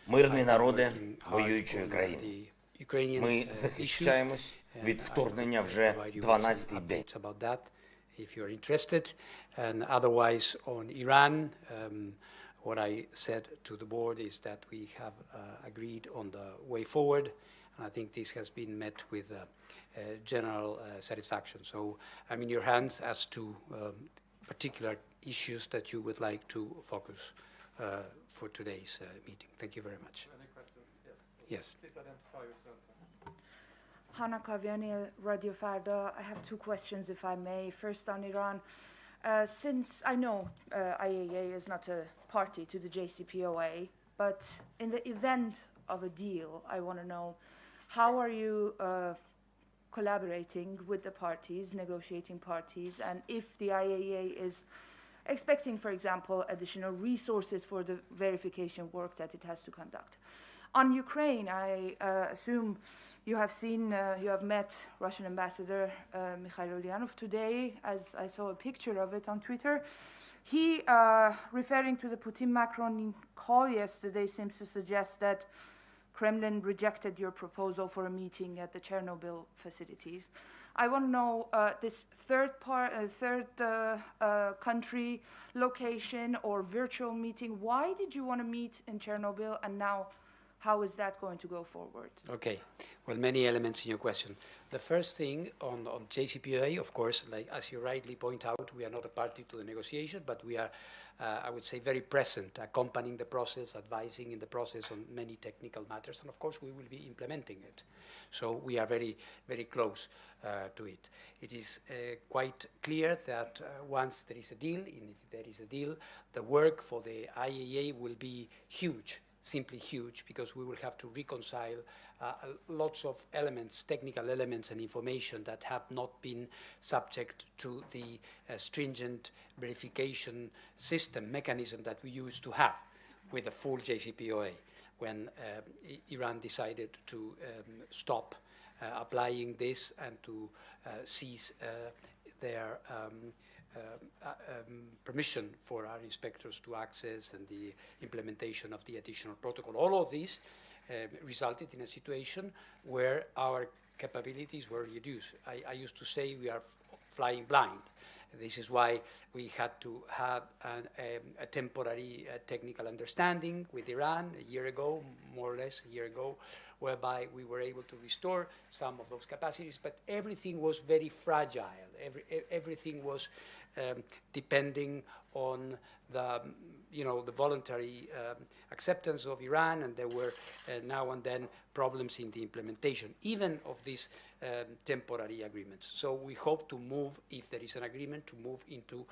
Мирні народи воюючої країни. Ми захищаємось від вторгнення вже 12-й день. If you're interested, and otherwise on Iran, what I said to the board is that we have agreed on the way forward, and I think this has been met with general satisfaction. So I'm in your hands as to particular issues that you would like to focus for today's meeting. Thank you very much. Any questions? Yes. Yes. Please identify yourself. Hana Kaviani, Radio Farda. I have two questions, if I may. First on Iran. Since I know IAEA is not a party to the JCPOA, but in the event of a deal, I want to know how are you collaborating with the parties, negotiating parties, and if the IAEA is expecting, for example, additional resources for the verification work that it has to conduct. On Ukraine, I assume you have seen, you have met Russian Ambassador Mikhail Ulyanov today, as I saw a picture of it on Twitter. He, referring to the Putin-Macron call yesterday, seems to suggest that Kremlin rejected your proposal for a meeting at the Chernobyl facilities. I want to know this third country location or virtual meeting. Why did you want to meet in Chernobyl, and now how is that going to go forward? Okay. Well, many elements in your question. The first thing on JCPOA, of course, like as you rightly point out, we are not a party to the negotiation, but we are, I would say, very present, accompanying the process, advising in the process on many technical matters, and of course we will be implementing it. So we are very, very close to it. It is quite clear that once there is a deal, and if there is a deal, the work for the IAEA will be huge. Simply huge, because we will have to reconcile lots of elements, technical elements and information that have not been subject to the stringent verification system mechanism that we used to have with the full JCPOA when Iran decided to stop applying this and to cease their permission for our inspectors to access and the implementation of the additional protocol. All of this resulted in a situation where our capabilities were reduced. I used to say we are flying blind. This is why we had to have a temporary technical understanding with Iran a year ago, more or less a year ago, whereby we were able to restore some of those capacities, but everything was very fragile. Everything was depending on the voluntary acceptance of Iran, and there were now and then problems in the implementation, even of these temporary agreements. So we hope to move, if there is an agreement, to move into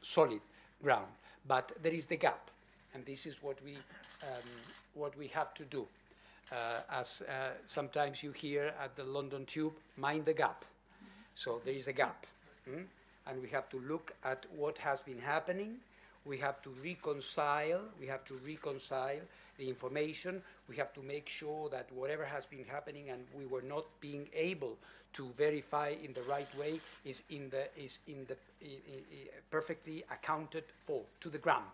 solid ground. But there is the gap, and this is what we have to do. As sometimes you hear at the London Tube, mind the gap. So there is a gap. And we have to look at what has been happening. We have to reconcile the information. We have to make sure that whatever has been happening and we were not being able to verify in the right way is perfectly accounted for to the ground.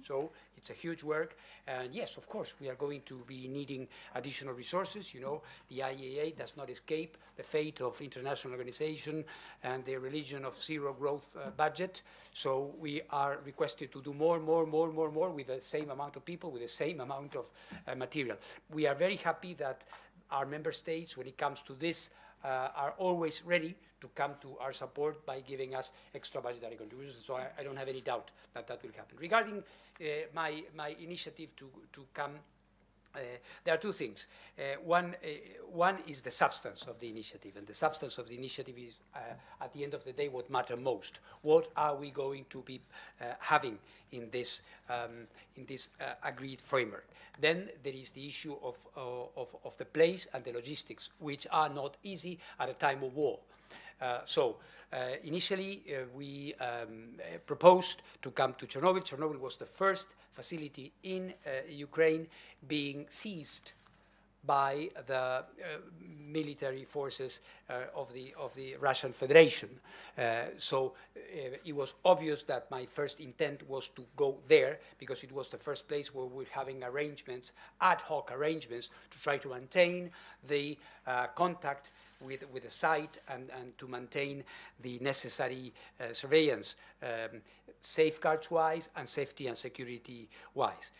So it's a huge work, and yes, of course, we are going to be needing additional resources. You know, the IAEA does not escape the fate of international organization and the religion of zero growth budget. So we are requested to do more with the same amount of people, with the same amount of material. We are very happy that our member states, when it comes to this, are always ready to come to our support by giving us extra budgetary contributions. So I don't have any doubt that that will happen. Regarding my initiative to come, there are two things. One is the substance of the initiative, and the substance of the initiative is, at the end of the day, what matters most. What are we going to be having in this agreed framework? Then there is the issue of the place and the logistics, which are not easy at a time of war. Initially, we proposed to come to Chernobyl. Chernobyl was the first facility in Ukraine being seized by the military forces of the Russian Federation. So it was obvious that my first intent was to go there because it was the first place where we're having arrangements, ad hoc arrangements, to try to maintain the contact with the site and to maintain the necessary surveillance, safeguards-wise and safety and security-wise.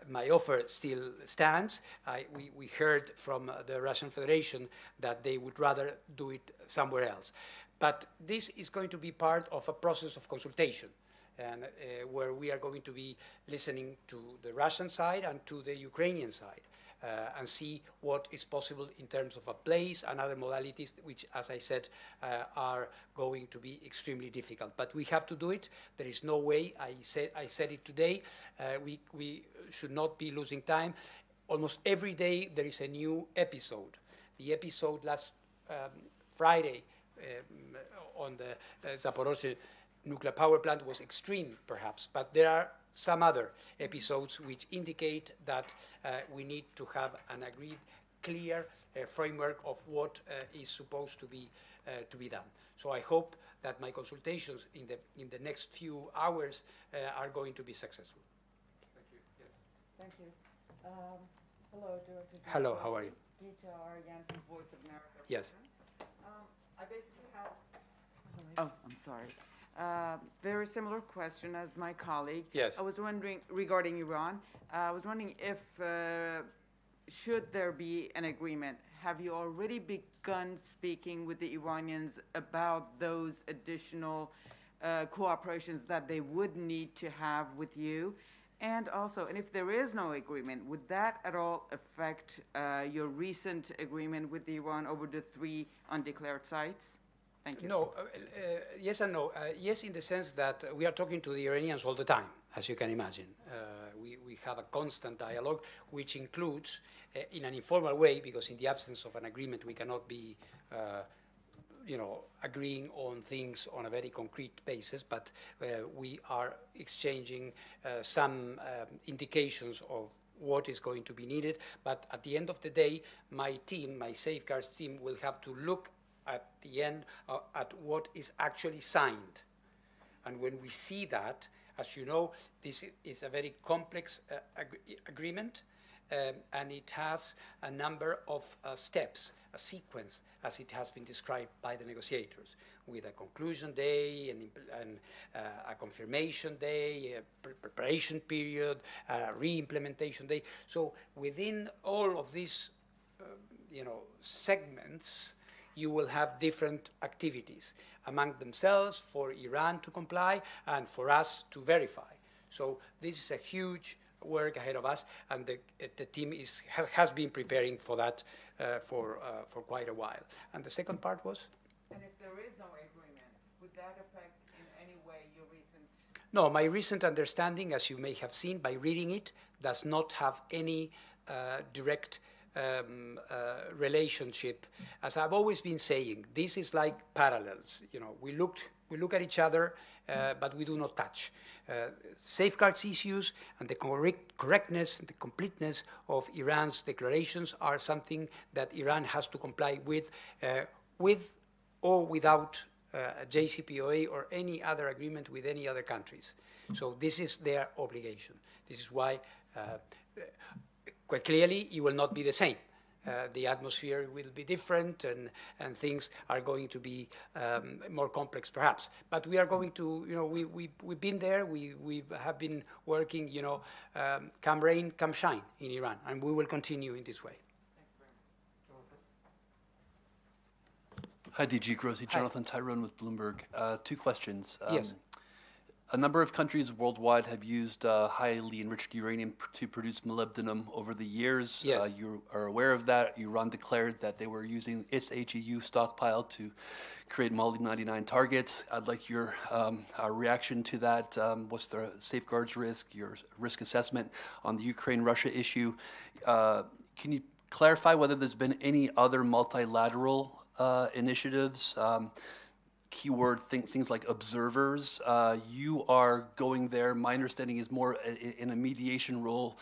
My offer still stands. We heard from the Russian Federation that they would rather do it somewhere else. But this is going to be part of a process of consultation, and where we are going to be listening to the Russian side and to the Ukrainian side. And see what is possible in terms of a place and other modalities, which, as I said, are going to be extremely difficult. But we have to do it. There is no way. I said it today. We should not be losing time. Almost every day there is a new episode. The episode last Friday on the Zaporozhye nuclear power plant was extreme, perhaps, but there are some other episodes which indicate that we need to have an agreed, clear framework of what is supposed to be done. So I hope that my consultations in the next few hours are going to be successful. Thank you. Yes. Thank you. Hello, Director. Hello, how are you? Gita Aryan from Voice of America. Yes. I basically have. Oh, I'm sorry. Very similar question as my colleague. Yes. I was wondering regarding Iran. I was wondering if should there be an agreement? Have you already begun speaking with the Iranians about those additional cooperations that they would need to have with you? And also, and if there is no agreement, would that at all affect your recent agreement with Iran over the 3 undeclared sites? Thank you. No, yes and no. Yes, in the sense that we are talking to the Iranians all the time, as you can imagine. We have a constant dialogue, which includes, in an informal way, because in the absence of an agreement, we cannot be, agreeing on things on a very concrete basis, but we are exchanging some indications of what is going to be needed. But at the end of the day, my team, my safeguards team, will have to look at the end at what is actually signed. And when we see that, as you know, this is a very complex agreement, and it has a number of steps, a sequence, as it has been described by the negotiators, with a conclusion day and a confirmation day, a preparation period, a re-implementation day. So within all of these, segments, you will have different activities among themselves for Iran to comply and for us to verify. So this is a huge work ahead of us, and the team has been preparing for that for quite a while. And the second part was? And if there is no agreement, would that affect in any way your recent? No, my recent understanding, as you may have seen by reading it, does not have any direct relationship. As I've always been saying, this is like parallels. We look at each other, but we do not touch. Safeguards issues and the correctness and the completeness of Iran's declarations are something that Iran has to comply with or without JCPOA or any other agreement with any other countries. So this is their obligation. This is why quite clearly it will not be the same. The atmosphere will be different, and things are going to be more complex, perhaps. But we are going to, we've been there. We have been working, come rain, come shine in Iran, and we will continue in this way. Hi, DG Grossi. Jonathan Tyrone with Bloomberg. 2 questions. Yes. A number of countries worldwide have used highly enriched uranium to produce molybdenum over the years. Yes. You are aware of that. Iran declared that they were using its HEU stockpile to create molybdenum-99 targets. I'd like your reaction to that. What's the safeguards risk, your risk assessment on the Ukraine-Russia issue? Can you clarify whether there's been any other multilateral initiatives? Keyword, things like observers. You are going there, my understanding is more in a mediation role.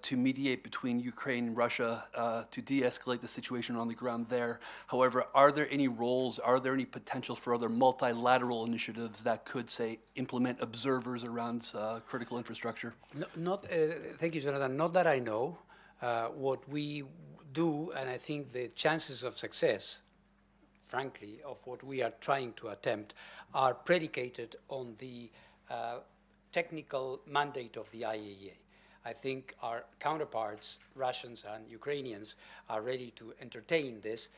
to mediate between Ukraine and Russia to de-escalate the situation on the ground there. However, are there any any potential for other multilateral initiatives that could, say, implement observers around critical infrastructure? Thank you, Jonathan. Not that I know. What we do, and I think the chances of success, frankly, of what we are trying to attempt are predicated on the technical mandate of the IAEA. I think our counterparts, Russians and Ukrainians, are ready to entertain this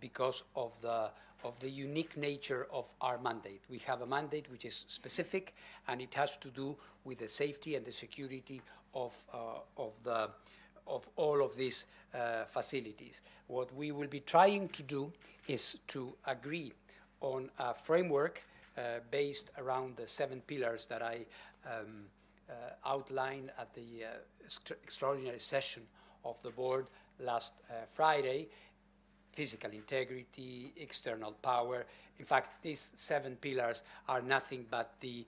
because of the unique nature of our mandate. We have a mandate which is specific, and it has to do with the safety and the security of all of these facilities. What we will be trying to do is to agree on a framework based around the 7 pillars that I outlined at the extraordinary session of the board last Friday: physical integrity, external power. In fact, these 7 pillars are nothing but the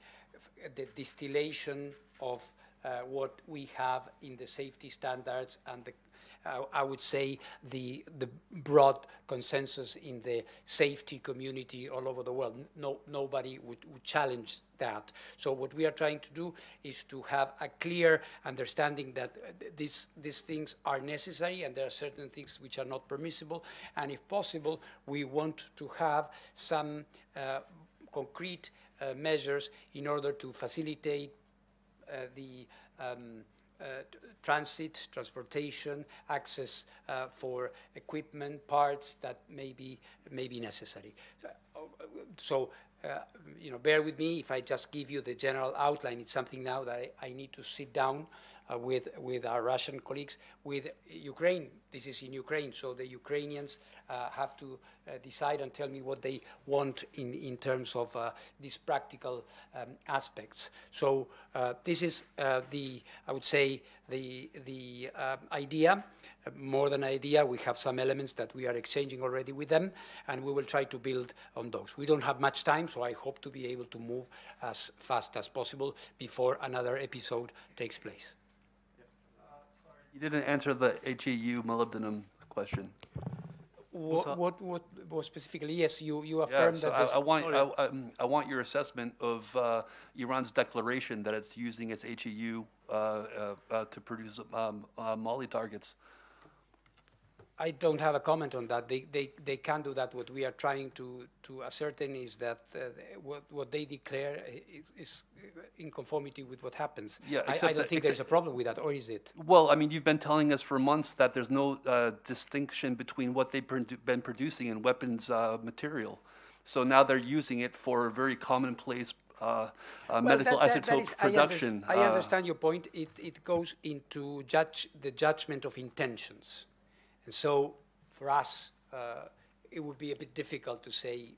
distillation of what we have in the safety standards and I would say the broad consensus in the safety community all over the world. Nobody would challenge that. So what we are trying to do is to have a clear understanding that these things are necessary and there are certain things which are not permissible. And if possible, we want to have some concrete measures in order to facilitate the transportation, access for equipment, parts that may be necessary. So, bear with me if I just give you the general outline. It's something now that I need to sit down with our Russian colleagues. With Ukraine, this is in Ukraine, so the Ukrainians have to decide and tell me what they want in terms of these practical aspects. So this is I would say, the idea. More than idea, we have some elements that we are exchanging already with them, and we will try to build on those. We don't have much time, so I hope to be able to move as fast as possible before another episode takes place. You didn't answer the HEU molybdenum question. What specifically? Yes, you affirmed so that. I want your assessment of Iran's declaration that it's using its HEU to produce moly targets. I don't have a comment on that. They can do that. What we are trying to ascertain is that what they declare is in conformity with what happens. Yeah, I don't think there's a problem with that, or is it? Well, I mean, you've been telling us for months that there's no distinction between what they've been producing and weapons material. So now they're using it for a very commonplace medical isotope production. I understand your point. It goes into the judgment of intentions. And so, for us, it would be a bit difficult to say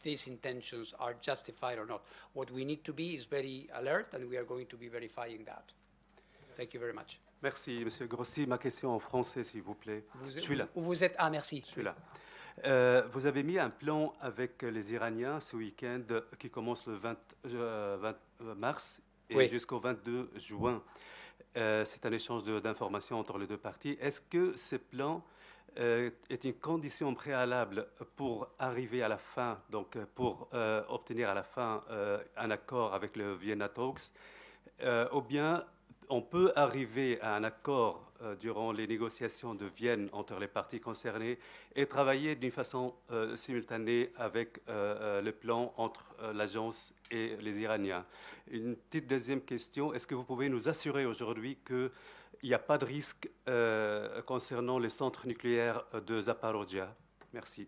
these intentions are justified or not. What we need to be is very alert, and we are going to be verifying that. Thank you very much. Merci, Monsieur Grossi. Ma question en français, s'il vous plaît. Je suis là. Où vous êtes? Ah, merci. Je suis là. Vous avez mis un plan avec les Iraniens ce week-end qui commence le 20 mars et jusqu'au 22 juin. C'est un échange d'informations entre les deux parties. Est-ce que ce plan est une condition préalable pour arriver à la fin, donc pour obtenir à la fin un accord avec le Vienna Talks, ou bien on peut arriver à un accord durant les négociations de Vienne entre les parties concernées et travailler d'une façon simultanée avec le plan entre l'agence et les Iraniens. Une petite deuxième question, est-ce que vous pouvez nous assurer aujourd'hui qu'il n'y a pas de risque concernant les centres nucléaires de Zaporozhye? Merci.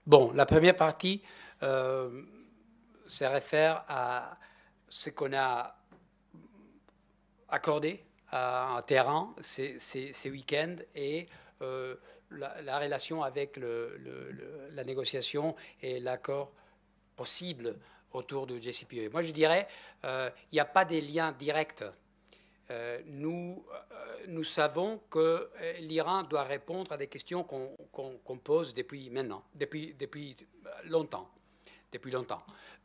Bon, la première partie se réfère à ce qu'on a accordé en Téhéran ces week-ends et la relation avec la négociation et l'accord possible autour du JCPOA. Moi, je dirais il n'y a pas de lien direct. Nous savons que l'Iran doit répondre à des questions qu'on pose depuis maintenant, depuis longtemps.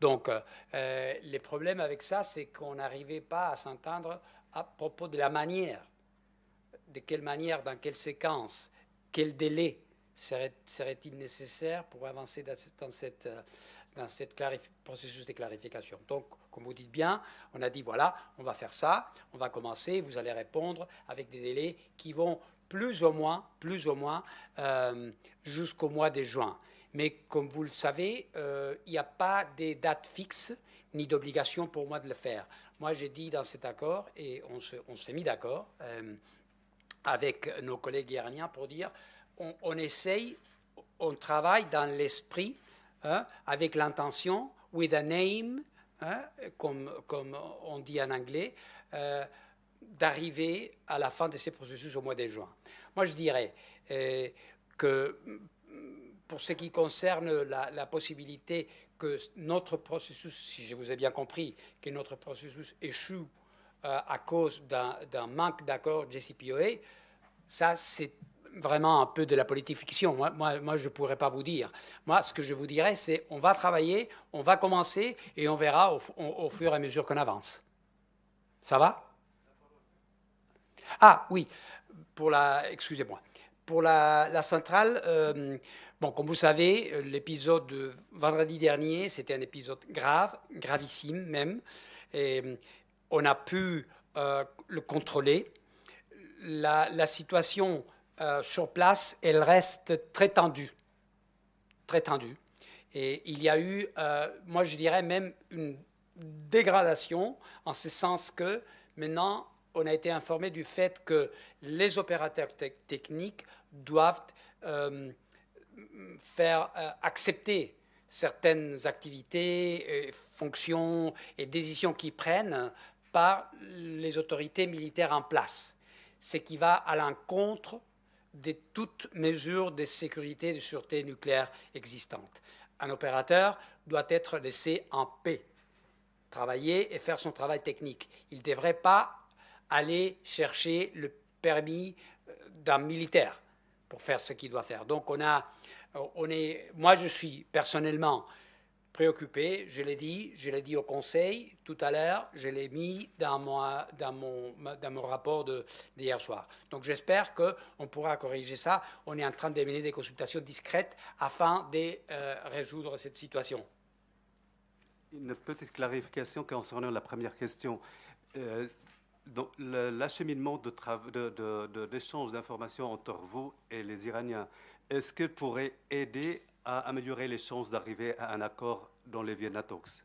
Donc, les problèmes avec ça, c'est qu'on n'arrivait pas à s'entendre à propos de la manière, de quelle manière, dans quelle séquence, quel délai serait-il nécessaire pour avancer dans cette processus de clarification. Donc, comme vous dites bien, on a dit, voilà, on va faire ça, on va commencer, vous allez répondre avec des délais qui vont plus ou moins jusqu'au mois de juin. Mais comme vous le savez, il n'y a pas de date fixe ni d'obligation pour moi de le faire. Moi, j'ai dit dans cet accord, et on s'est mis d'accord avec nos collègues iraniens pour dire, on essaye, on travaille dans l'esprit, avec l'intention, with an aim, comme on dit en anglais, d'arriver à la fin de ces processus au mois de juin. Moi, je dirais que pour ce qui concerne la possibilité que notre processus, si je vous ai bien compris, que notre processus échoue à cause d'un manque d'accord JCPOA, ça, c'est vraiment un peu de la politique fiction. Moi je ne pourrais pas vous dire. Moi, ce que je vous dirais, c'est on va travailler, on va commencer et on verra au fur et à mesure qu'on avance. Ça va? Ah oui, excusez-moi. Pour la centrale, bon, comme vous savez, l'épisode de vendredi dernier, c'était un épisode grave, gravissime même. Et on a pu le contrôler. La situation sur place, elle reste très tendue. Très tendue. Et il y a eu, moi je dirais même une dégradation, en ce sens que maintenant, on a été informé du fait que les opérateurs techniques doivent faire accepter certaines activités, fonctions et décisions qu'ils prennent par les autorités militaires en place, ce qui va à l'encontre de toute mesure de sécurité et de sûreté nucléaire existante. Un opérateur doit être laissé en paix, travailler et faire son travail technique. Il ne devrait pas aller chercher le permis d'un militaire pour faire ce qu'il doit faire. Donc moi je suis personnellement préoccupé, je l'ai dit au Conseil tout à l'heure, je l'ai mis dans mon rapport d'hier soir. Donc j'espère qu'on pourra corriger ça. On est en train de mener des consultations discrètes afin de résoudre cette situation. Une petite clarification concernant la première question. Donc, l'acheminement d'échange d'informations entre vous et les Iraniens, est-ce qu'il pourrait aider à améliorer les chances d'arriver à un accord dans les Vienna Talks?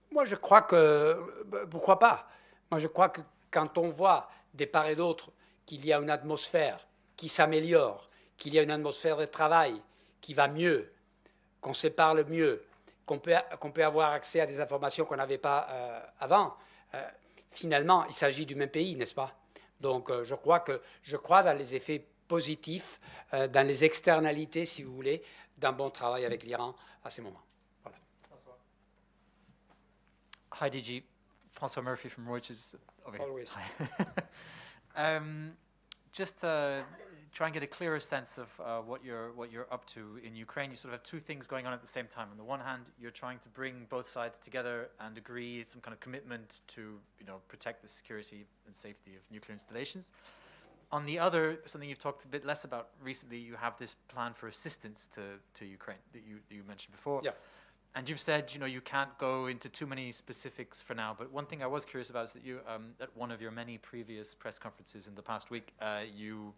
Moi, je crois que, pourquoi pas? Moi, je crois que quand on voit de part et d'autre qu'il y a une atmosphère qui s'améliore, qu'il y a une atmosphère de travail qui va mieux, qu'on se parle mieux, qu'on peut avoir accès à des informations qu'on n'avait pas avant, finalement, il s'agit du même pays, n'est-ce pas? Donc, je crois dans les effets positifs, dans les externalités, si vous voulez, d'un bon travail avec l'Iran à ce moment. Voilà. Hi, DG. François Murphy from Reuters. Over here. Always. Just try and get a clearer sense of what you're up to in Ukraine. You sort of have two things going on at the same time. On the one hand, you're trying to bring both sides together and agree some kind of commitment to, protect the security and safety of nuclear installations. On the other, something you've talked a bit less about recently, you have this plan for assistance to Ukraine that you mentioned before. Yeah. And you've said, you can't go into too many specifics for now. But one thing I was curious about is that you, at one of your many previous press conferences in the past week, you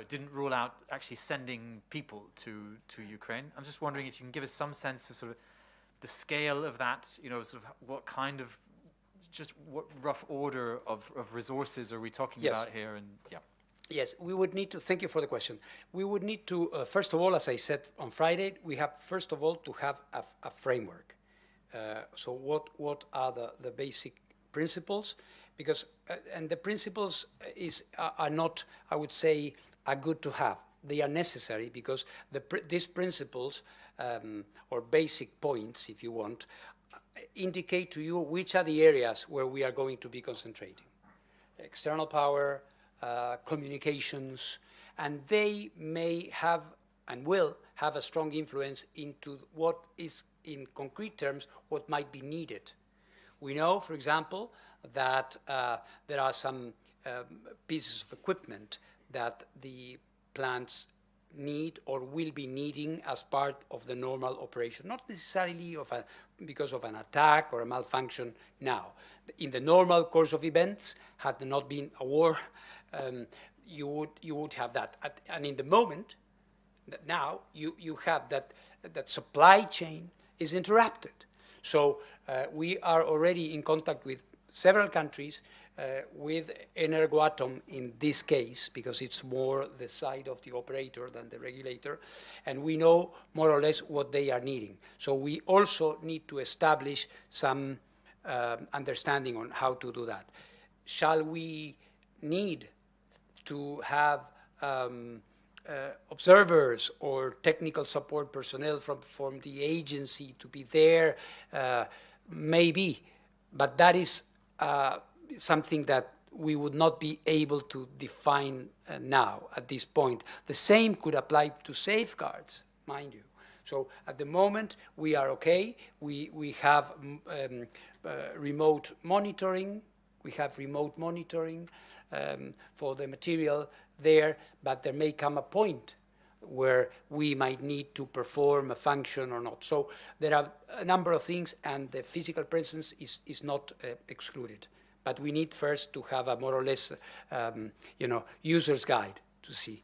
didn't rule out actually sending people to Ukraine. I'm just wondering if you can give us some sense of sort of the scale of that, sort of what kind of, just what rough order of resources are we talking Yes. about here? And yeah. Yes, we would need to, thank you for the question. We would need to, first of all, as I said on Friday, we have, first of all, to have a framework. So what are the basic principles? Because, and the principles are not, I would say, are good to have. They are necessary because these principles, or basic points, if you want, indicate to you which are the areas where we are going to be concentrating. External power, communications, and they may have and will have a strong influence into what is, in concrete terms, what might be needed. We know, for example, that there are some pieces of equipment that the plants need or will be needing as part of the normal operation, not necessarily because of an attack or a malfunction now. In the normal course of events, had there not been a war, you would have that. And in the moment, now you have that supply chain is interrupted. So we are already in contact with several countries, with Energoatom in this case, because it's more the side of the operator than the regulator, and we know more or less what they are needing. So we also need to establish some understanding on how to do that. Shall we need to have observers or technical support personnel from the agency to be there? Maybe, but that is something that we would not be able to define now at this point. The same could apply to safeguards, mind you. So at the moment, we are okay. We have remote monitoring. We have remote monitoring for the material there, but there may come a point where we might need to perform a function or not. So there are a number of things, and the physical presence is not excluded. But we need first to have a more or less, user's guide to see.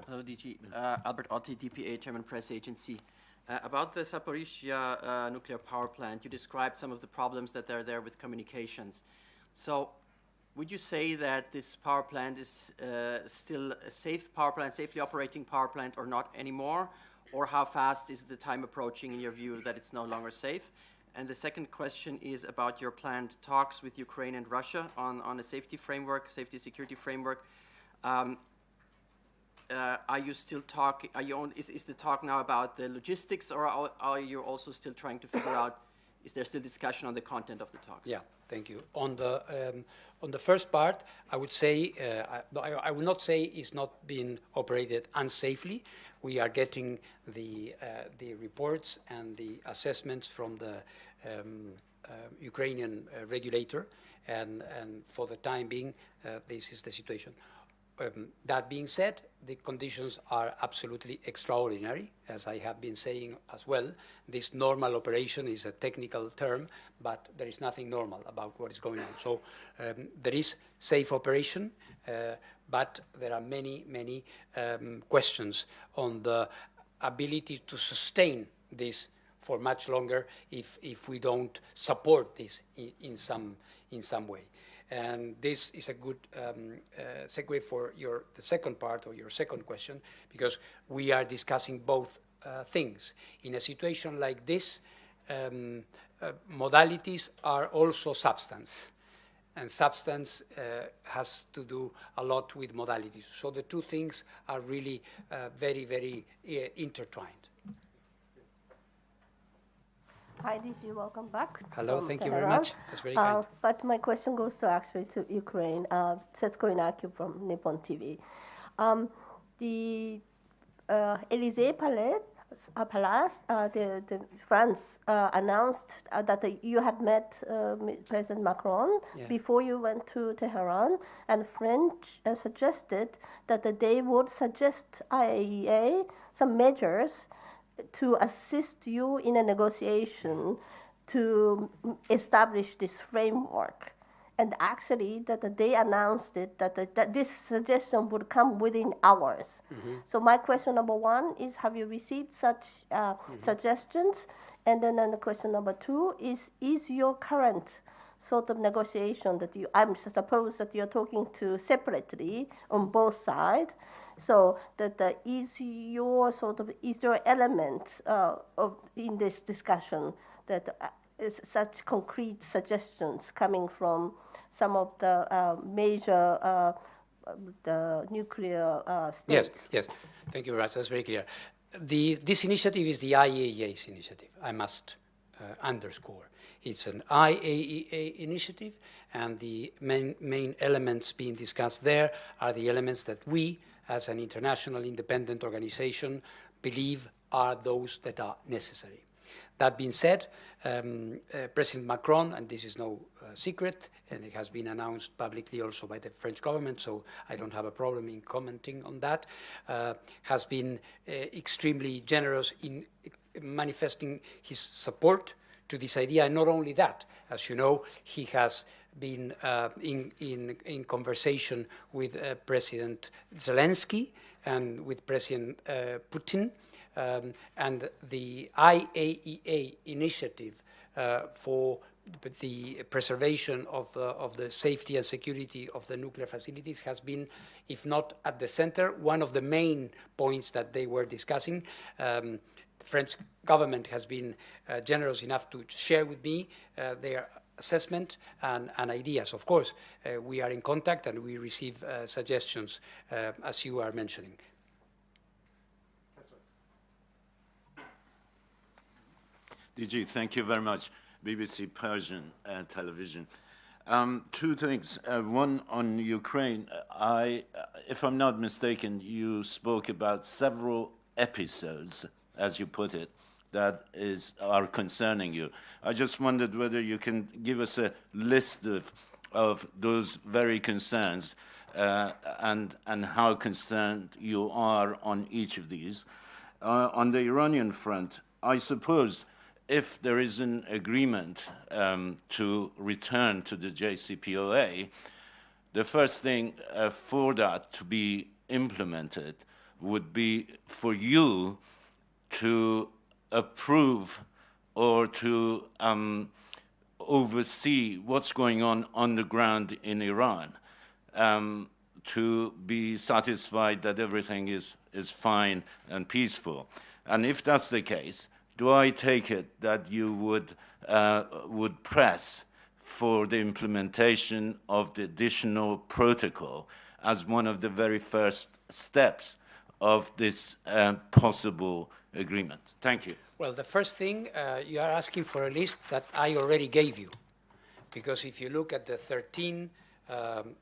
Hello, DG. Albert Otti, DPA, German Press Agency. About the Zaporizhzhia nuclear power plant, you described some of the problems that are there with communications. So would you say that this power plant is still a safe power plant, safely operating power plant, or not anymore? Or how fast is the time approaching, in your view, that it's no longer safe? And the second question is about your planned talks with Ukraine and Russia on a safety framework, safety security framework. Are you still talking? Is the talk now about the logistics, or are you also still trying to figure out? Is there still discussion on the content of the talks? Yeah, thank you. On the first part, I would say I would not say it's not being operated unsafely. We are getting the reports and the assessments from the Ukrainian regulator, and for the time being, this is the situation. That being said, the conditions are absolutely extraordinary, as I have been saying as well. This normal operation is a technical term, but there is nothing normal about what is going on. So there is safe operation, but there are many questions on the ability to sustain this for much longer if we don't support this in some way. And this is a good segue for the second part of your second question, because we are discussing both things. In a situation like this, modalities are also substance, and substance has to do a lot with modalities. So the two things are really very intertwined. Hi, DG, welcome back. Hello, thank you very much. That's very kind. But my question goes to Ukraine. Setsuko Inaki from Nippon TV. The Élysée Palace, France announced that you had met President Macron before you went to Tehran, and French suggested that they would suggest IAEA some measures to assist you in a negotiation to establish this framework. And actually, that they announced it, that this suggestion would come within hours. Mm-hmm. So my question number one is, have you received such suggestions? And then the question number two is your current sort of negotiation that I suppose that you're talking to separately on both sides. So is there element in this discussion that is such concrete suggestions coming from some of the major the nuclear states? Yes. Thank you very much. That's very clear. This initiative is the IAEA's initiative. I must underscore. It's an IAEA initiative, and the main elements being discussed there are the elements that we, as an international independent organization, believe are those that are necessary. That being said, President Macron, and this is no secret, and it has been announced publicly also by the French government, so I don't have a problem in commenting on that, has been extremely generous in manifesting his support to this idea. And not only that, as you know, he has been in conversation with President Zelensky and with President Putin, and the IAEA initiative for the preservation of the safety and security of the nuclear facilities has been, if not at the center, one of the main points that they were discussing. The French government has been generous enough to share with me their assessment and ideas. Of course, we are in contact and we receive suggestions, as you are mentioning. DG, thank you very much. BBC Persian television. Two things. One on Ukraine. If I'm not mistaken, you spoke about several episodes, as you put it, that are concerning you. I just wondered whether you can give us a list of those very concerns and how concerned you are on each of these. On the Iranian front, I suppose if there is an agreement to return to the JCPOA, the first thing for that to be implemented would be for you to approve or to oversee what's going on the ground in Iran, to be satisfied that everything is fine and peaceful. And if that's the case, do I take it that you would press for the implementation of the additional protocol as one of the very first steps of this possible agreement? Thank you. Well, the first thing, you are asking for a list that I already gave you, because if you look at the 13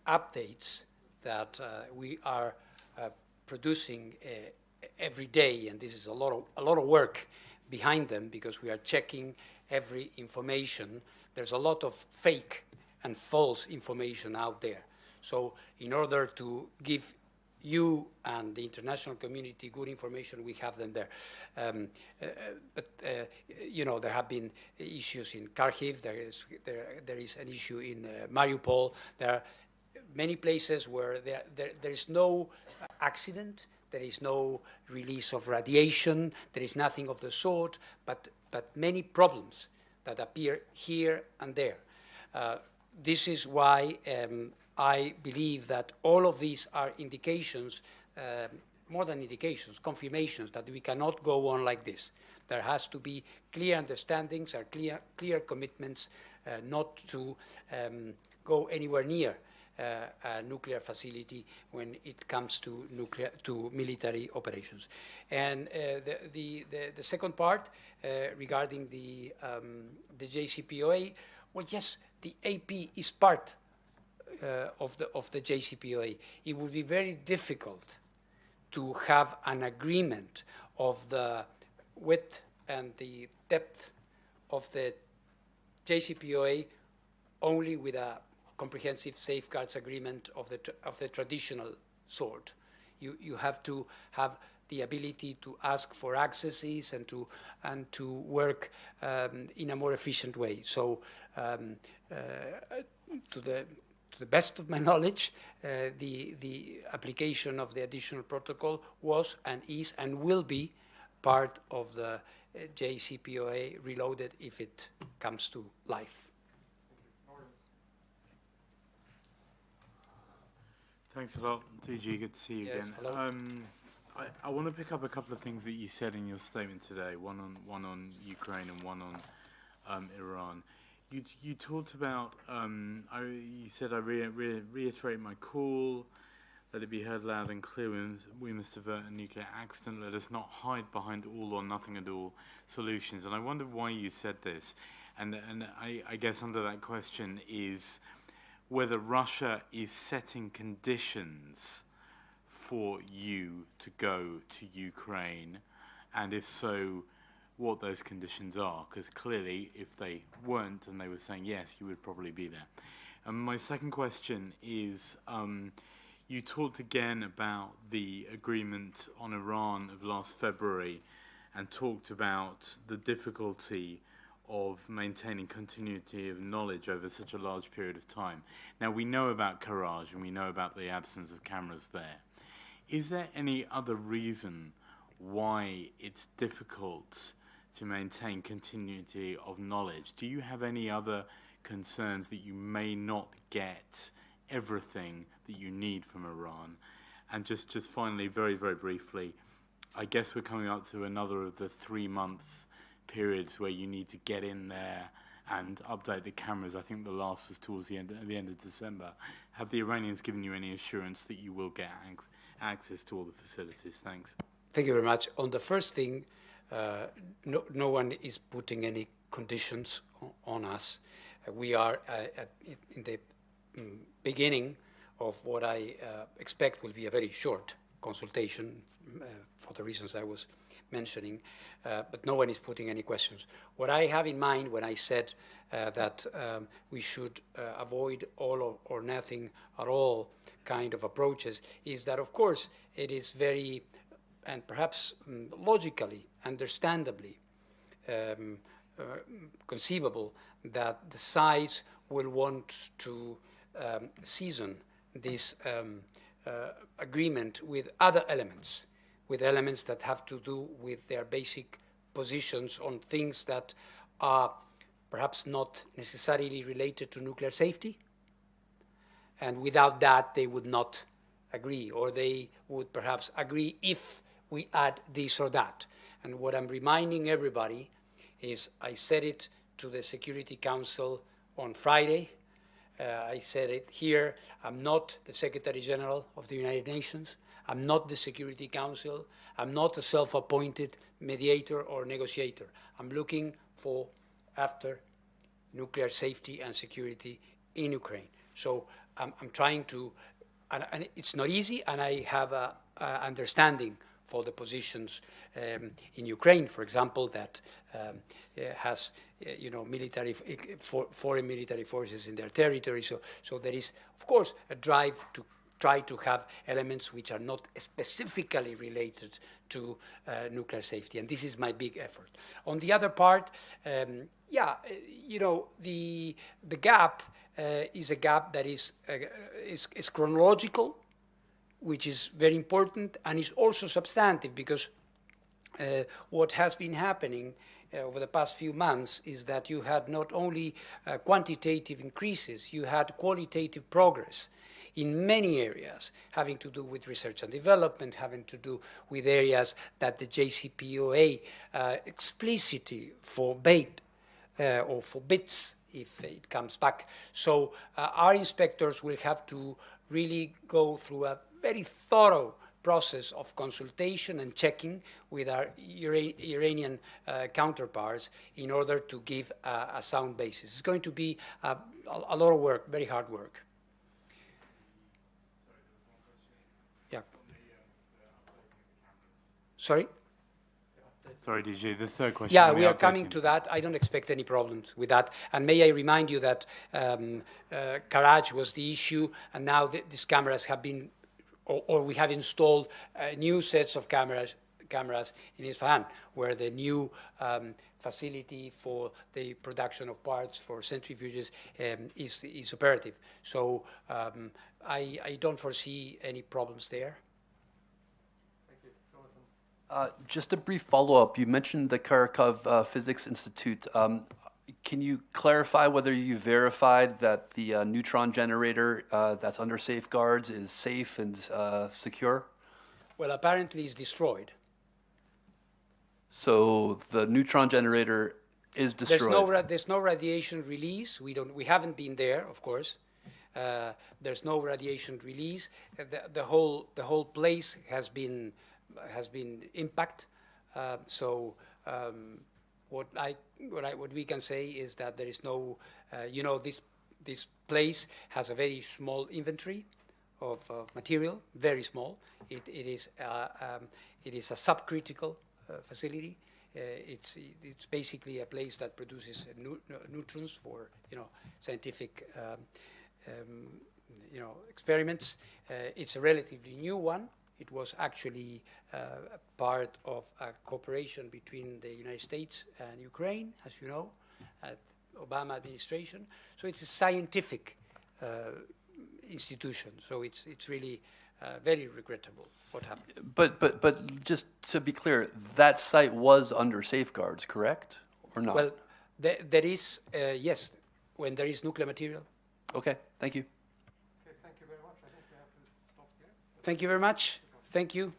updates that we are producing every day, and this is a lot of work behind them, because we are checking every information. There's a lot of fake and false information out there. So in order to give you and the international community good information, we have them there. But you know, there have been issues in Kharkiv, there is an issue in Mariupol. There are many places where there is no accident, there is no release of radiation, there is nothing of the sort, but many problems that appear here and there. This is why I believe that all of these are indications, more than indications, confirmations that we cannot go on like this. There has to be clear understandings or clear commitments not to go anywhere near a nuclear facility when it comes to military operations. And the second part regarding the JCPOA, well, yes, the AP is part of the JCPOA. It would be very difficult to have an agreement of the width and the depth of the JCPOA only with a comprehensive safeguards agreement of the traditional sort. You have to have the ability to ask for accesses and to work in a more efficient way. So to the best of my knowledge, the application of the additional protocol was and is and will be part of the JCPOA reloaded if it comes to life. Thanks a lot, TG. Good to see you Yes, again. hello. I want to pick up a couple of things that you said in your statement today. One on Ukraine and one on Iran. You talked about. You said I reiterate my call. Let it be heard loud and clear. We must avert a nuclear accident. Let us not hide behind all or nothing at all solutions. And I wondered why you said this. And I guess under that question is whether Russia is setting conditions for you to go to Ukraine, and if so, what those conditions are, because clearly if they weren't and they were saying yes, you would probably be there. And my second question is, you talked again about the agreement on Iran of last February and talked about the difficulty of maintaining continuity of knowledge over such a large period of time. Now, we know about Courage and we know about the absence of cameras there. Is there any other reason why it's difficult to maintain continuity of knowledge? Do you have any other concerns that you may not get everything that you need from Iran? And just finally, very, very briefly, I guess we're coming up to another of the 3-month periods where you need to get in there and update the cameras. I think the last was towards the end of December. Have the Iranians given you any assurance that you will get access to all the facilities? Thanks. Thank you very much. On the first thing, no one is putting any conditions on us. We are in the beginning of what I expect will be a very short consultation for the reasons I was mentioning, but no one is putting any questions. What I have in mind when I said that we should avoid all or nothing at all kind of approaches is that, of course, it is very, and perhaps logically, understandably, conceivable that the sides will want to season this agreement with other elements, with elements that have to do with their basic positions on things that are perhaps not necessarily related to nuclear safety. And without that, they would not agree, or they would perhaps agree if we add this or that. And what I'm reminding everybody is I said it to the Security Council on Friday. I said it here. I'm not the Secretary General of the United Nations. I'm not the Security Council. I'm not a self-appointed mediator or negotiator. I'm looking for after nuclear safety and security in Ukraine. So I'm trying to, and it's not easy, and I have a understanding for the positions in Ukraine, for example, that has military, foreign military forces in their territory. So there is, of course, a drive to try to have elements which are not specifically related to nuclear safety, and this is my big effort. On the other part, the gap is a gap that is chronological, which is very important, and is also substantive, because what has been happening over the past few months is that you had not only quantitative increases, you had qualitative progress in many areas, having to do with research and development, having to do with areas that the JCPOA explicitly forbade or forbids if it comes back. So our inspectors will have to really go through a very thorough process of consultation and checking with our Iranian counterparts in order to give a sound basis. It's going to be a lot of work, very hard work. Yeah. Sorry? Sorry, DJ, the third question. Yeah, we are coming to that. I don't expect any problems with that. And may I remind you that Karaj was the issue, and now these cameras have been, or we have installed new sets of cameras in Isfahan, where the new facility for the production of parts for centrifuges is operative. So I don't foresee any problems there. Just a brief follow-up. You mentioned the Kharkov Physics Institute. Can you clarify whether you verified that the neutron generator that's under safeguards is safe and secure? Well, apparently it's destroyed. So the neutron generator is destroyed. There's no radiation release. We haven't been there, of course. There's no radiation release. The whole place has been impact. What we can say is that there is no, this place has a very small inventory of material, very small. It is a subcritical facility. It's basically a place that produces neutrons for scientific experiments. It's a relatively new one. It was actually part of a cooperation between the United States and Ukraine, as you know, at Obama administration. So it's a scientific institution. So it's really very regrettable what happened. But just to be clear, that site was under safeguards, correct, or not? Well, there is yes, when there is nuclear material. Okay, thank you. Okay, thank you very much. I think we have to stop here. Thank you very much. Thank you.